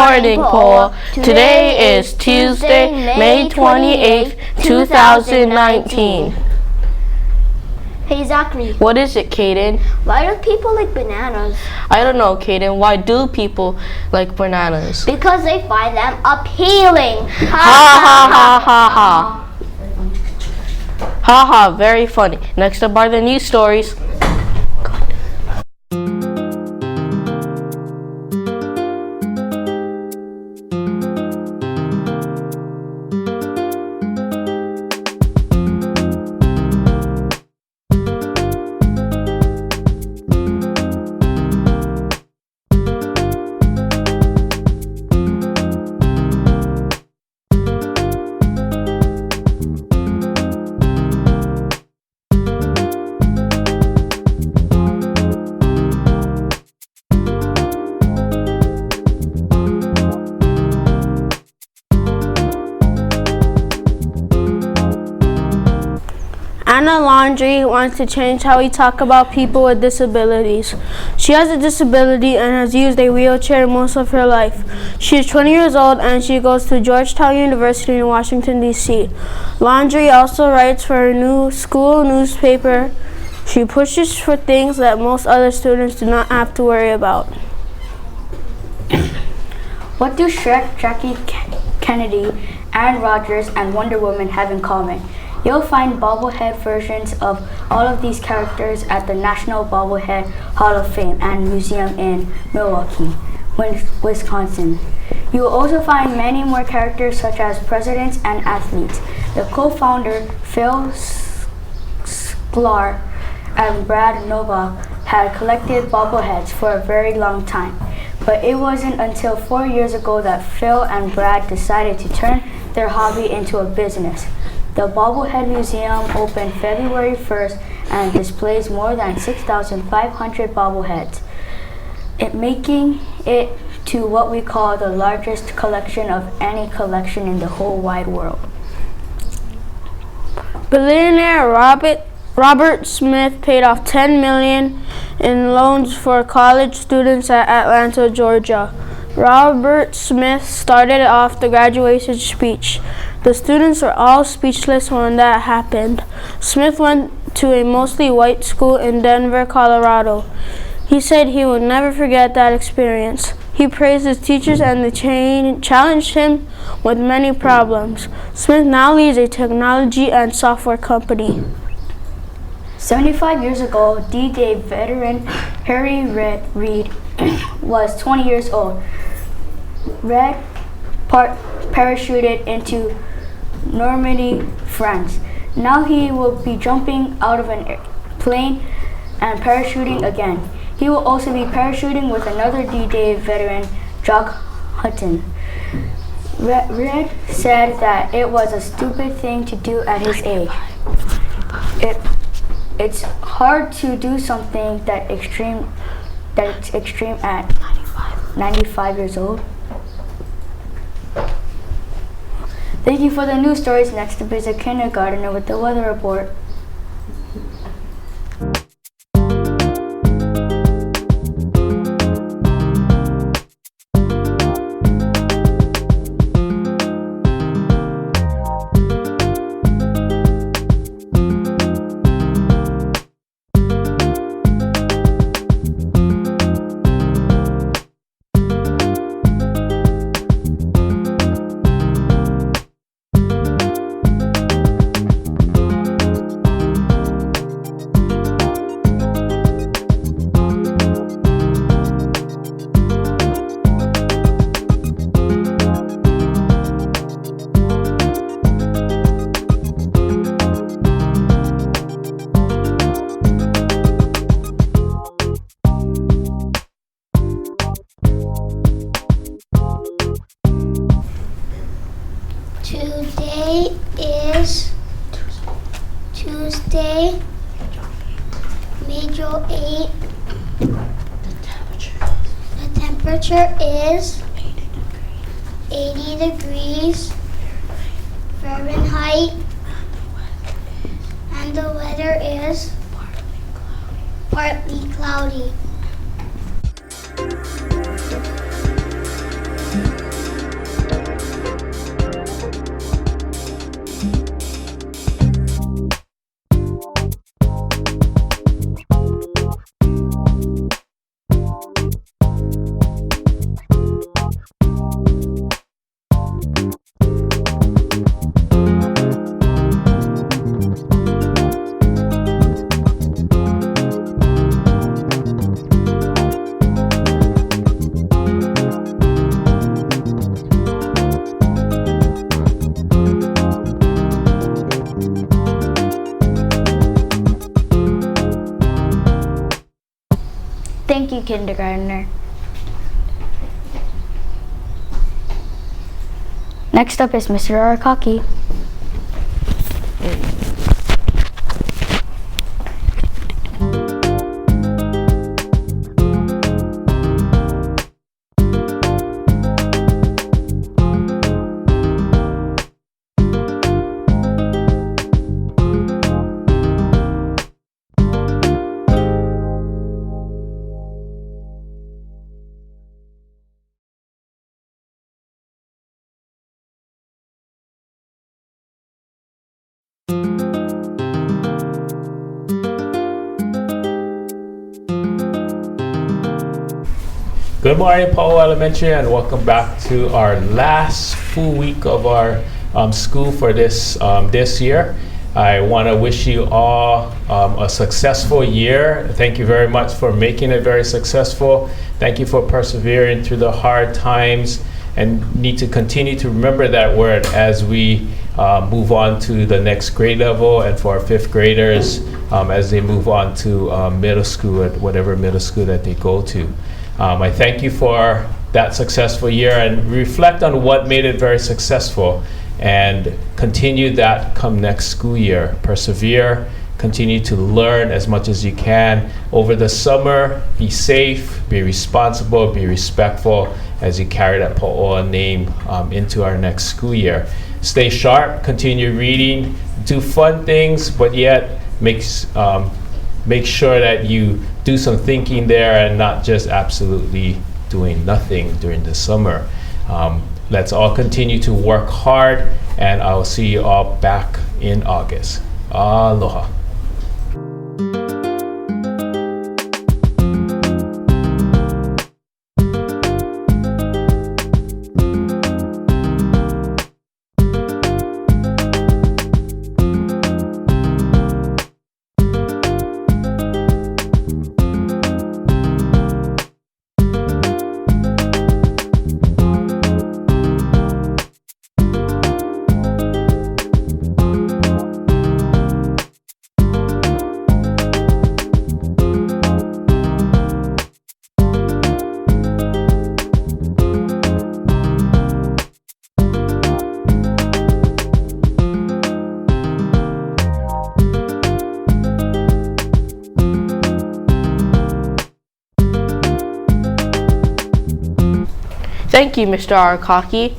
morning, Pauoa. Today is Tuesday, May 28th, 2019. Hey Zachary. What is it, Kaden? Why do people like bananas? I don't know, Kaden. Why do people like bananas? Because they find them appealing. Ha ha ha ha ha. Ha ha, very funny. Next up are the news stories. Anna Laundrie wants to change how we talk about people with disabilities. She has a disability and has used a wheelchair most of her life. She is 20 years old and she goes to Georgetown University in Washington, D.C. Laundrie also writes for her new school newspaper. She pushes for things that most other students do not have to worry about. What do Shrek, Jackie Kennedy, Aaron Rodgers, and Wonder Woman have in common? You'll find bobblehead versions of all of these characters at the National Bobblehead Hall of Fame and Museum in Milwaukee, Wisconsin. You will also find many more characters such as presidents and athletes. The co-founder, Phil Sklar and Brad Novak, had collected bobbleheads for a very long time. But it wasn't until 4 years ago that Phil and Brad decided to turn their hobby into a business. The Bobblehead Museum opened February 1st and displays more than 6,500 bobbleheads, making it to what we call the largest collection of any collection in the whole wide world. Billionaire Robert Smith paid off $10 million in loans for college students at Atlanta, Georgia. Robert Smith started off the graduation speech. The students were all speechless when that happened. Smith went to a mostly white school in Denver, Colorado. He said he would never forget that experience. He praised his teachers and they challenged him with many problems. Smith now leads a technology and software company. 75 years ago, D-Day veteran Harry Reid was 20 years old. Reid parachuted into Normandy, France. Now he will be jumping out of an plane and parachuting again. He will also be parachuting with another D-Day veteran, Jock Hutton. Reid said that it was a stupid thing to do at his age. It's hard to do something that's extreme at 95 years old. Thank you for the news stories. Next up is a kindergartner with the weather report. Today is Tuesday, May 8th. The temperature is 80 degrees Fahrenheit, and the weather is partly cloudy. Thank you, kindergartner. Next up is Mr. Arakaki. Good morning, Pauoa Elementary, and welcome back to our last full week of our school for this year. I want to wish you all a successful year. Thank you very much for making it very successful. Thank you for persevering through the hard times, and need to continue to remember that word as we move on to the next grade level, and for our fifth graders as they move on to middle school, at whatever middle school that they go to. I thank you for that successful year, and reflect on what made it very successful, and continue that come next school year. Persevere, continue to learn as much as you can over the summer. Be safe, be responsible, be respectful as you carry that Pauoa name into our next school year. Stay sharp, continue reading, do fun things, but yet make sure that you do some thinking there, and not just absolutely doing nothing during the summer. Let's all continue to work hard, and I'll see you all back in August. Aloha. Thank you, Mr. Arakaki.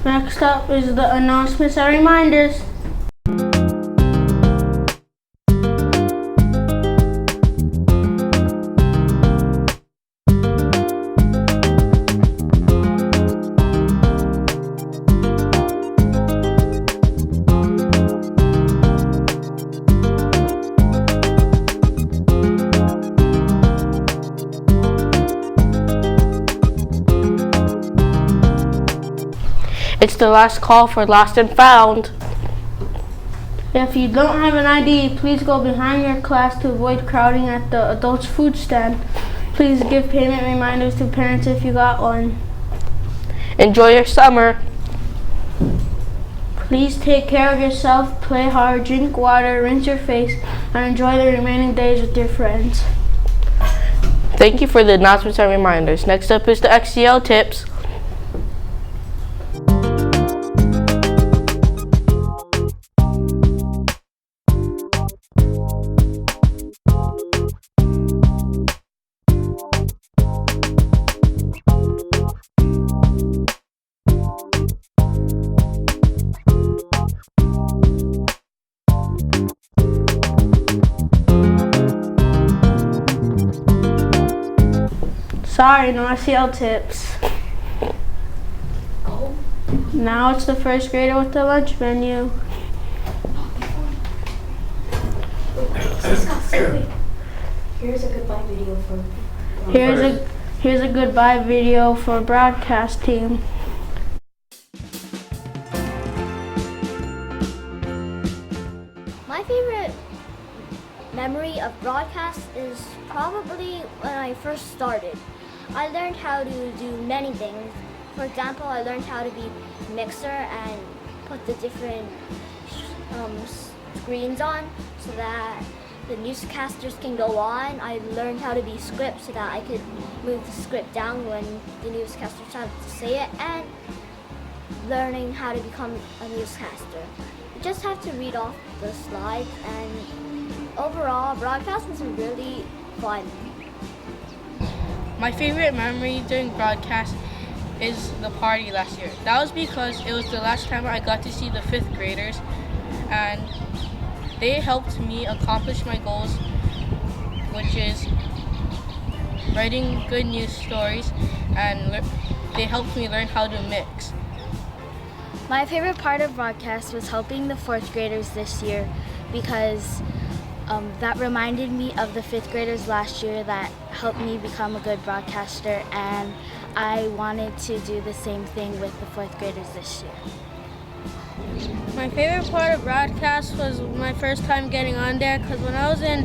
Next up is the announcements and reminders. It's the last call for lost and found. If you don't have an ID, please go behind your class to avoid crowding at the adults' food stand. Please give payment reminders to parents if you got one. Enjoy your summer. Please take care of yourself, play hard, drink water, rinse your face, and enjoy the remaining days with your friends. Thank you for the announcements and reminders. Next up is the XCL tips. Sorry, no SEL tips. Now it's the first grader with the lunch menu. Here's a goodbye video for. Here's a goodbye video for broadcast team. My favorite memory of broadcast is probably when I first started. I learned how to do many things. For example, I learned how to be mixer and put the different screens on so that the newscasters can go on. I learned how to be script so that I could move the script down when the newscasters have to say it, and learning how to become a newscaster. You just have to read off the slides, and overall, broadcast was really fun. My favorite memory during broadcast is the party last year. That was because it was the last time I got to see the 5th graders, and they helped me accomplish my goals, which is writing good news stories, and they helped me learn how to mix. My favorite part of broadcast was helping the 4th graders this year because that reminded me of the 5th graders last year that helped me become a good broadcaster, and I wanted to do the same thing with the 4th graders this year. My favorite part of broadcast was my first time getting on there, because when I was in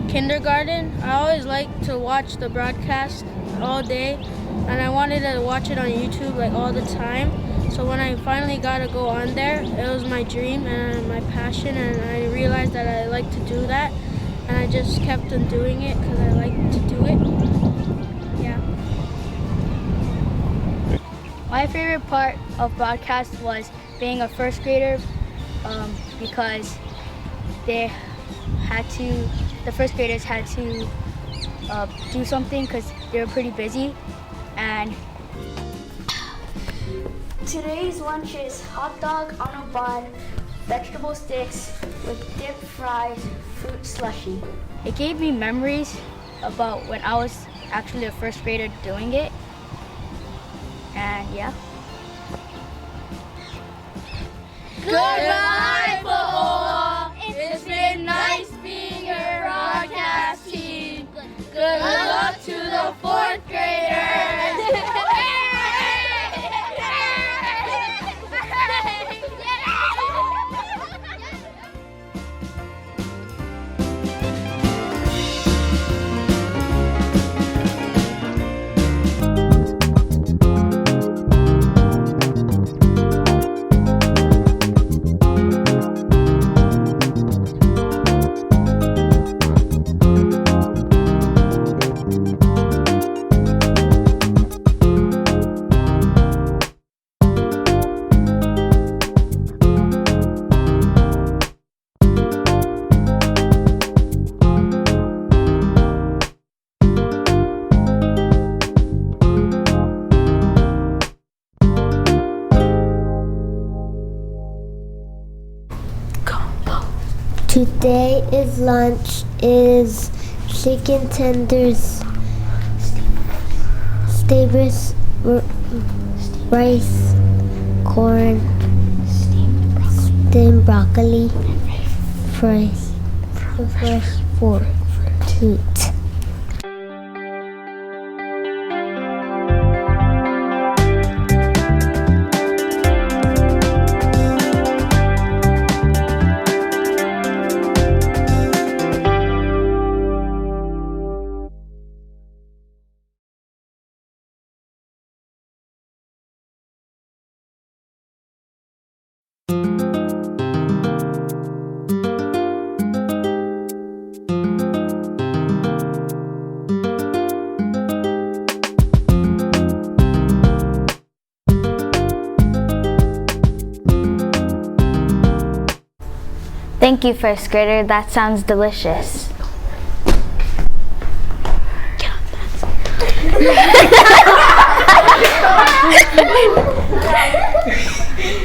kindergarten, I always liked to watch the broadcast all day, and I wanted to watch it on YouTube like all the time. So when I finally got to go on there, it was my dream and my passion, and I realized that I like to do that, and I just kept on doing it because I like to do it. Yeah. My favorite part of broadcast was being a 1st grader because the 1st graders had to do something because they were pretty busy. And today's lunch is hot dog on a bun, vegetable sticks with dip fries, fruit slushy. It gave me memories about when I was actually a 1st grader doing it. And yeah. Goodbye, Pauoa. It's been nice being your broadcast team. Good luck to the 4th graders. Today's lunch is chicken tenders, steamers, rice, corn, steamed broccoli, fries, fresh fruit. Thank you, 1st grader. That sounds delicious.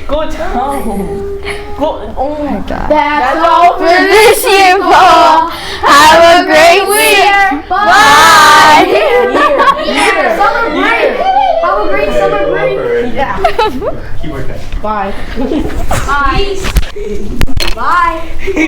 Go tell. Go. Oh my God. That's all for this year, Pauoa. Have a great week. Bye. Summer break. Have a great summer break. Yeah. Keep working. Bye. Bye. Bye.